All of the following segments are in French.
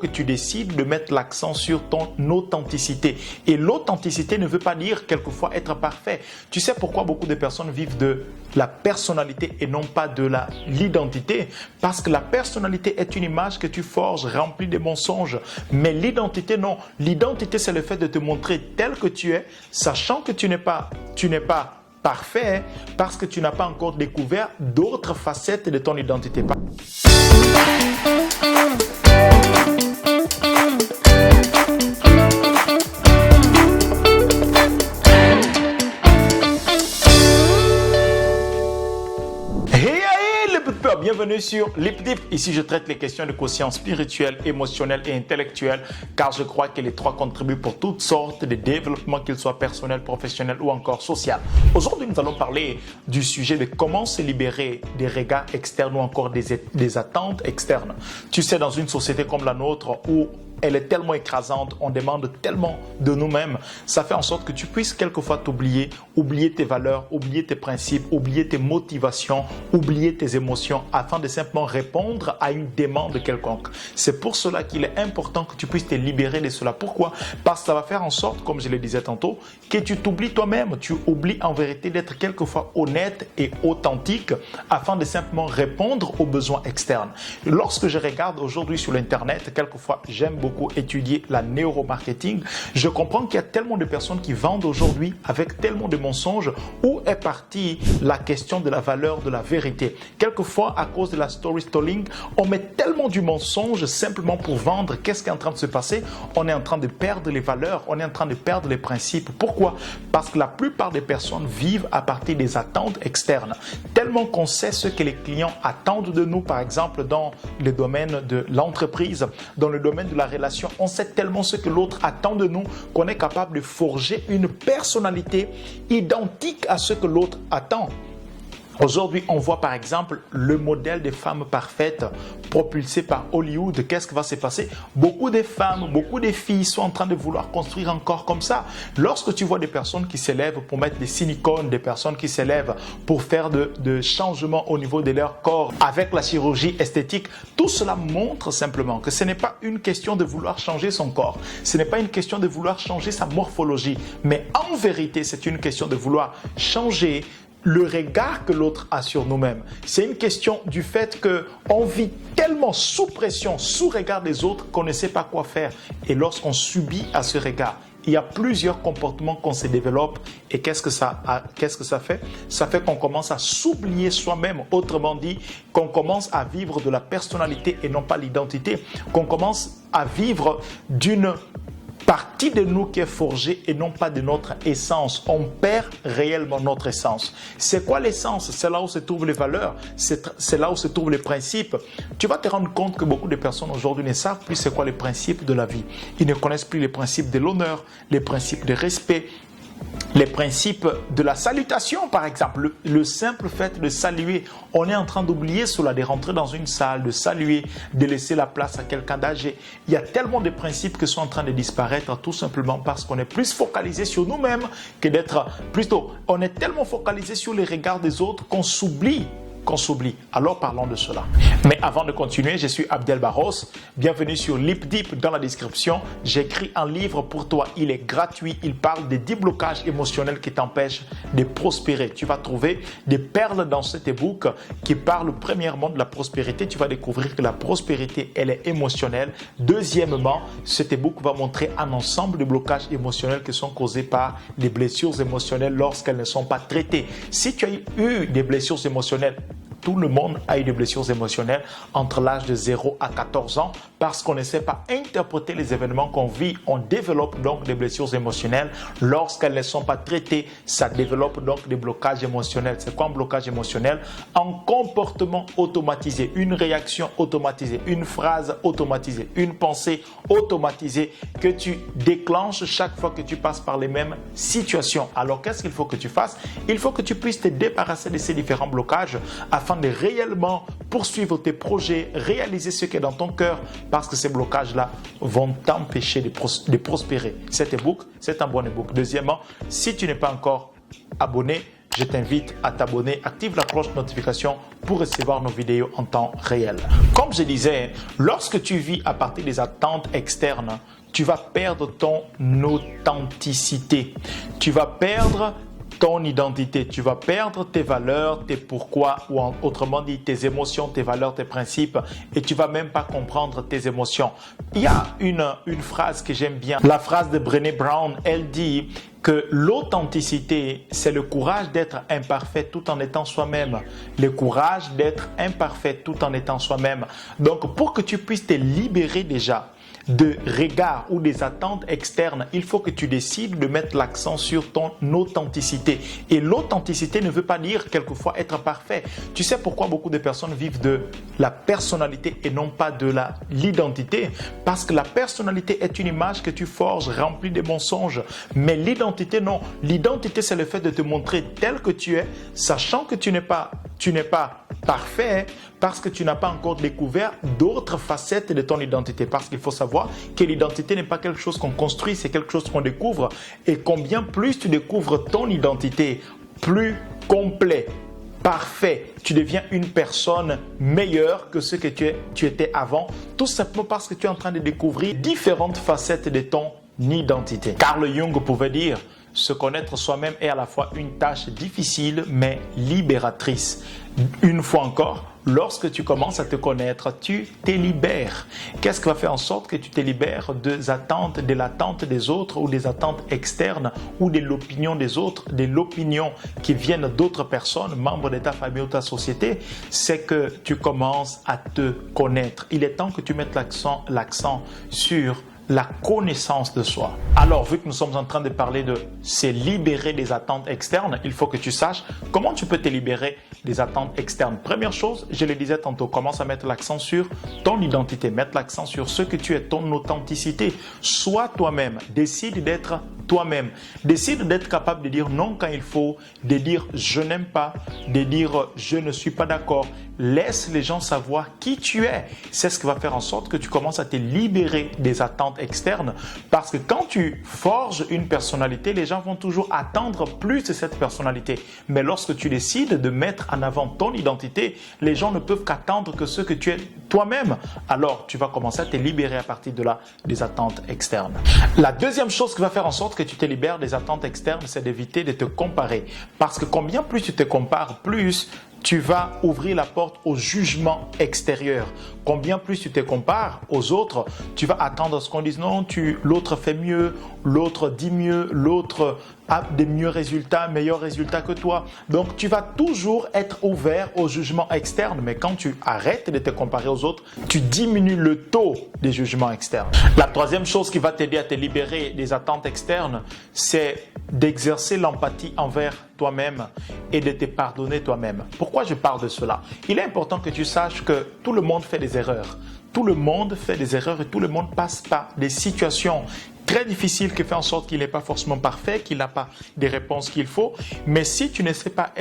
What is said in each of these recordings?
que tu décides de mettre l'accent sur ton authenticité. Et l'authenticité ne veut pas dire quelquefois être parfait. Tu sais pourquoi beaucoup de personnes vivent de la personnalité et non pas de l'identité? Parce que la personnalité est une image que tu forges remplie de mensonges. Mais l'identité, non. L'identité, c'est le fait de te montrer tel que tu es, sachant que tu n'es pas parfait, parce que tu n'as pas encore découvert d'autres facettes de ton identité. Bienvenue sur LipDip. Ici, je traite les questions de quotient spirituel, émotionnel et intellectuel, car je crois que les trois contribuent pour toutes sortes de développements, qu'ils soient personnels, professionnels ou encore social. Aujourd'hui, nous allons parler du sujet de comment se libérer des regards externes ou encore des attentes externes. Tu sais, dans une société comme la nôtre où elle est tellement écrasante, on demande tellement de nous-mêmes, ça fait en sorte que tu puisses quelquefois t'oublier, oublier tes valeurs, oublier tes principes, oublier tes motivations, oublier tes émotions afin de simplement répondre à une demande quelconque. C'est pour cela qu'il est important que tu puisses te libérer de cela. Pourquoi? Parce que ça va faire en sorte, comme je le disais tantôt, que tu t'oublies toi-même. Tu oublies en vérité d'être quelquefois honnête et authentique afin de simplement répondre aux besoins externes. Lorsque je regarde aujourd'hui sur l'Internet, quelquefois j'aime beaucoup étudier la neuromarketing, je comprends qu'il y a tellement de personnes qui vendent aujourd'hui avec tellement de mensonges. Où est partie la question de la valeur de la vérité? Quelquefois, à cause de la storytelling, on met tellement du mensonge simplement pour vendre. Qu'est-ce qui est en train de se passer? On est en train de perdre les valeurs, on est en train de perdre les principes. Pourquoi? Parce que la plupart des personnes vivent à partir des attentes externes. Tellement qu'on sait ce que les clients attendent de nous, par exemple dans le domaine de l'entreprise, dans le domaine de la relation, on sait tellement ce que l'autre attend de nous qu'on est capable de forger une personnalité identique à ce que l'autre attend. Aujourd'hui, on voit par exemple le modèle des femmes parfaites propulsé par Hollywood. Qu'est-ce qui va se passer? Beaucoup de femmes, beaucoup de filles sont en train de vouloir construire un corps comme ça. Lorsque tu vois des personnes qui s'élèvent pour mettre des silicones, des personnes qui s'élèvent pour faire de changements au niveau de leur corps avec la chirurgie esthétique, tout cela montre simplement que ce n'est pas une question de vouloir changer son corps. Ce n'est pas une question de vouloir changer sa morphologie. Mais en vérité, c'est une question de vouloir changer le regard que l'autre a sur nous-mêmes. C'est une question du fait qu'on vit tellement sous pression, sous regard des autres qu'on ne sait pas quoi faire. Et lorsqu'on subit à ce regard, il y a plusieurs comportements qu'on se développe. Et qu'est-ce que ça fait? Ça fait qu'on commence à s'oublier soi-même. Autrement dit, qu'on commence à vivre de la personnalité et non pas l'identité. Qu'on commence à vivre d'une partie de nous qui est forgée et non pas de notre essence. On perd réellement notre essence. C'est quoi l'essence? C'est là où se trouvent les valeurs, c'est là où se trouvent les principes. Tu vas te rendre compte que beaucoup de personnes aujourd'hui ne savent plus c'est quoi les principes de la vie. Ils ne connaissent plus les principes de l'honneur, les principes de respect, les principes de la salutation, par exemple. Le simple fait de saluer, on est en train d'oublier cela, de rentrer dans une salle, de saluer, de laisser la place à quelqu'un d'âgé. Il y a tellement de principes qui sont en train de disparaître tout simplement parce qu'on est plus focalisé sur nous-mêmes que d'être plutôt. On est tellement focalisé sur les regards des autres qu'on s'oublie. Alors parlons de cela. Mais avant de continuer, je suis Abdel Barros. Bienvenue sur LipDip. Dans la description, j'écris un livre pour toi. Il est gratuit. Il parle des 10 blocages émotionnels qui t'empêchent de prospérer. Tu vas trouver des perles dans cet ebook qui parle premièrement de la prospérité. Tu vas découvrir que la prospérité, elle est émotionnelle. Deuxièmement, cet ebook va montrer un ensemble de blocages émotionnels qui sont causés par les blessures émotionnelles lorsqu'elles ne sont pas traitées. Si tu as eu des blessures émotionnelles, tout le monde a eu des blessures émotionnelles entre l'âge de 0 à 14 ans parce qu'on ne sait pas interpréter les événements qu'on vit. On développe donc des blessures émotionnelles. Lorsqu'elles ne sont pas traitées, ça développe donc des blocages émotionnels. C'est quoi un blocage émotionnel? Un comportement automatisé, une réaction automatisée, une phrase automatisée, une pensée automatisée que tu déclenches chaque fois que tu passes par les mêmes situations. Alors qu'est-ce qu'il faut que tu fasses? Il faut que tu puisses te débarrasser de ces différents blocages afin de réellement poursuivre tes projets, réaliser ce qui est dans ton cœur, parce que ces blocages-là vont t'empêcher de prospérer. Cet ebook, c'est un bon ebook. Deuxièmement, si tu n'es pas encore abonné, je t'invite à t'abonner, active la cloche de notification pour recevoir nos vidéos en temps réel. Comme je disais, lorsque tu vis à partir des attentes externes, tu vas perdre ton authenticité. Tu vas perdre ton identité, tu vas perdre tes valeurs, tes pourquoi, ou autrement dit tes émotions, tes valeurs, tes principes, et tu vas même pas comprendre tes émotions. Il y a une phrase que j'aime bien, la phrase de Brené Brown, elle dit que l'authenticité, c'est le courage d'être imparfait tout en étant soi-même. Le courage d'être imparfait tout en étant soi-même. Donc, pour que tu puisses te libérer déjà de regards ou des attentes externes, il faut que tu décides de mettre l'accent sur ton authenticité. Et l'authenticité ne veut pas dire quelquefois être parfait. Tu sais pourquoi beaucoup de personnes vivent de la personnalité et non pas de l'identité? Parce que la personnalité est une image que tu forges remplie de mensonges. Mais l'identité, non. L'identité, c'est le fait de te montrer tel que tu es, sachant que tu n'es pas parfait parce que tu n'as pas encore découvert d'autres facettes de ton identité. Parce qu'il faut savoir que l'identité n'est pas quelque chose qu'on construit, c'est quelque chose qu'on découvre. Et combien plus tu découvres ton identité, plus complet, parfait, tu deviens une personne meilleure que ce que tu étais avant, tout simplement parce que tu es en train de découvrir différentes facettes de ton identité. Carl Jung pouvait dire: se connaître soi-même est à la fois une tâche difficile mais libératrice. Une fois encore, lorsque tu commences à te connaître, tu te libères. Qu'est-ce qui va faire en sorte que tu te libères de l'attente des autres ou des attentes externes ou de l'opinion des autres, de l'opinion qui viennent d'autres personnes, membres de ta famille ou ta société? C'est que tu commences à te connaître. Il est temps que tu mettes l'accent sur la connaissance de soi. Alors, vu que nous sommes en train de parler de se libérer des attentes externes, il faut que tu saches comment tu peux te libérer des attentes externes. Première chose, je le disais tantôt, commence à mettre l'accent sur ton identité, mettre l'accent sur ce que tu es, ton authenticité. Sois toi-même, décide d'être toi-même. Décide d'être capable de dire non quand il faut, de dire je n'aime pas, de dire je ne suis pas d'accord. Laisse les gens savoir qui tu es. C'est ce qui va faire en sorte que tu commences à te libérer des attentes externes. Parce que quand tu forges une personnalité, les gens vont toujours attendre plus de cette personnalité. Mais lorsque tu décides de mettre en avant ton identité, les gens ne peuvent qu'attendre que ce que tu es toi-même. Alors, tu vas commencer à te libérer à partir de là des attentes externes. La deuxième chose qui va faire en sorte que tu te libères des attentes externes, c'est d'éviter de te comparer. Parce que combien plus tu te compares, plus tu vas ouvrir la porte au jugement extérieur. Combien plus tu te compares aux autres, tu vas attendre ce qu'on dise non, l'autre fait mieux, l'autre dit mieux, l'autre a des meilleurs résultats que toi. Donc, tu vas toujours être ouvert au jugement externe. Mais quand tu arrêtes de te comparer aux autres, tu diminues le taux des jugements externes. La troisième chose qui va t'aider à te libérer des attentes externes, c'est d'exercer l'empathie envers toi-même et de te pardonner toi-même. Pourquoi je parle de cela? Il est important que tu saches que tout le monde fait des erreurs. Tout le monde fait des erreurs et tout le monde passe par des situations très difficiles qui fait en sorte qu'il n'est pas forcément parfait, qu'il n'a pas des réponses qu'il faut. Mais si tu ne sais pas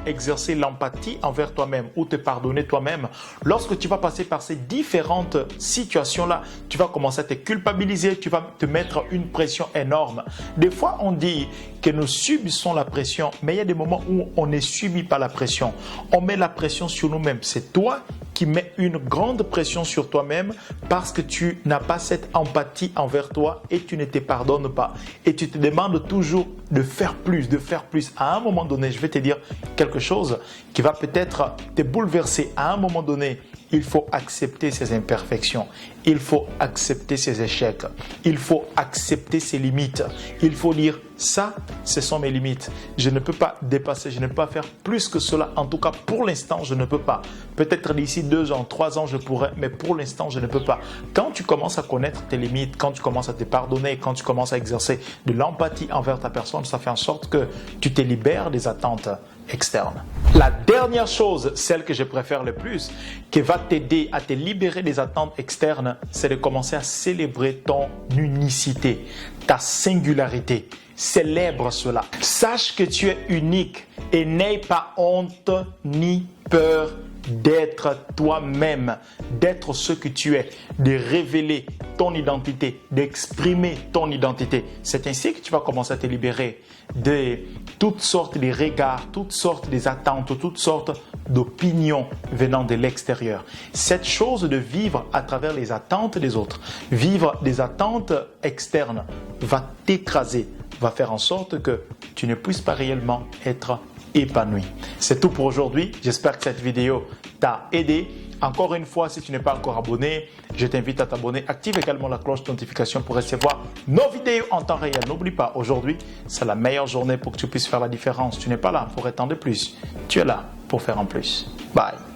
exercer l'empathie envers toi-même ou te pardonner toi-même, lorsque tu vas passer par ces différentes situations-là, tu vas commencer à te culpabiliser, tu vas te mettre une pression énorme. Des fois, on dit que nous subissons la pression, mais il y a des moments où on ne subit pas la pression. On met la pression sur nous-mêmes. C'est toi qui mets une grande pression sur toi-même parce que tu n'as pas cette empathie envers toi et tu ne te pardonnes pas. Et tu te demandes toujours de faire plus, de faire plus. À un moment donné, je vais te dire quelque chose qui va peut-être te bouleverser. À un moment donné, il faut accepter ses imperfections. Il faut accepter ses échecs. Il faut accepter ses limites. Il faut dire ça, ce sont mes limites. Je ne peux pas dépasser, je ne peux pas faire plus que cela. En tout cas, pour l'instant, je ne peux pas. Peut-être d'ici 2 ans, 3 ans, je pourrais, mais pour l'instant, je ne peux pas. Quand tu commences à connaître tes limites, quand tu commences à te pardonner, quand tu commences à exercer de l'empathie envers ta personne, ça fait en sorte que tu te libères des attentes externes. La dernière chose, celle que je préfère le plus, qui va t'aider à te libérer des attentes externes, c'est de commencer à célébrer ton unicité, ta singularité. Célèbre cela. Sache que tu es unique et n'aie pas honte ni peur d'être toi-même, d'être ce que tu es, de révéler ton identité, d'exprimer ton identité. C'est ainsi que tu vas commencer à te libérer de toutes sortes de regards, toutes sortes d'attentes, toutes sortes d'opinions venant de l'extérieur. Cette chose de vivre à travers les attentes des autres, vivre des attentes externes, va t'écraser, va faire en sorte que tu ne puisses pas réellement être épanoui. C'est tout pour aujourd'hui. J'espère que cette vidéo t'a aidé. Encore une fois, si tu n'es pas encore abonné, je t'invite à t'abonner. Active également la cloche de notification pour recevoir nos vidéos en temps réel. N'oublie pas, aujourd'hui, c'est la meilleure journée pour que tu puisses faire la différence. Tu n'es pas là pour attendre plus. Tu es là pour faire en plus. Bye.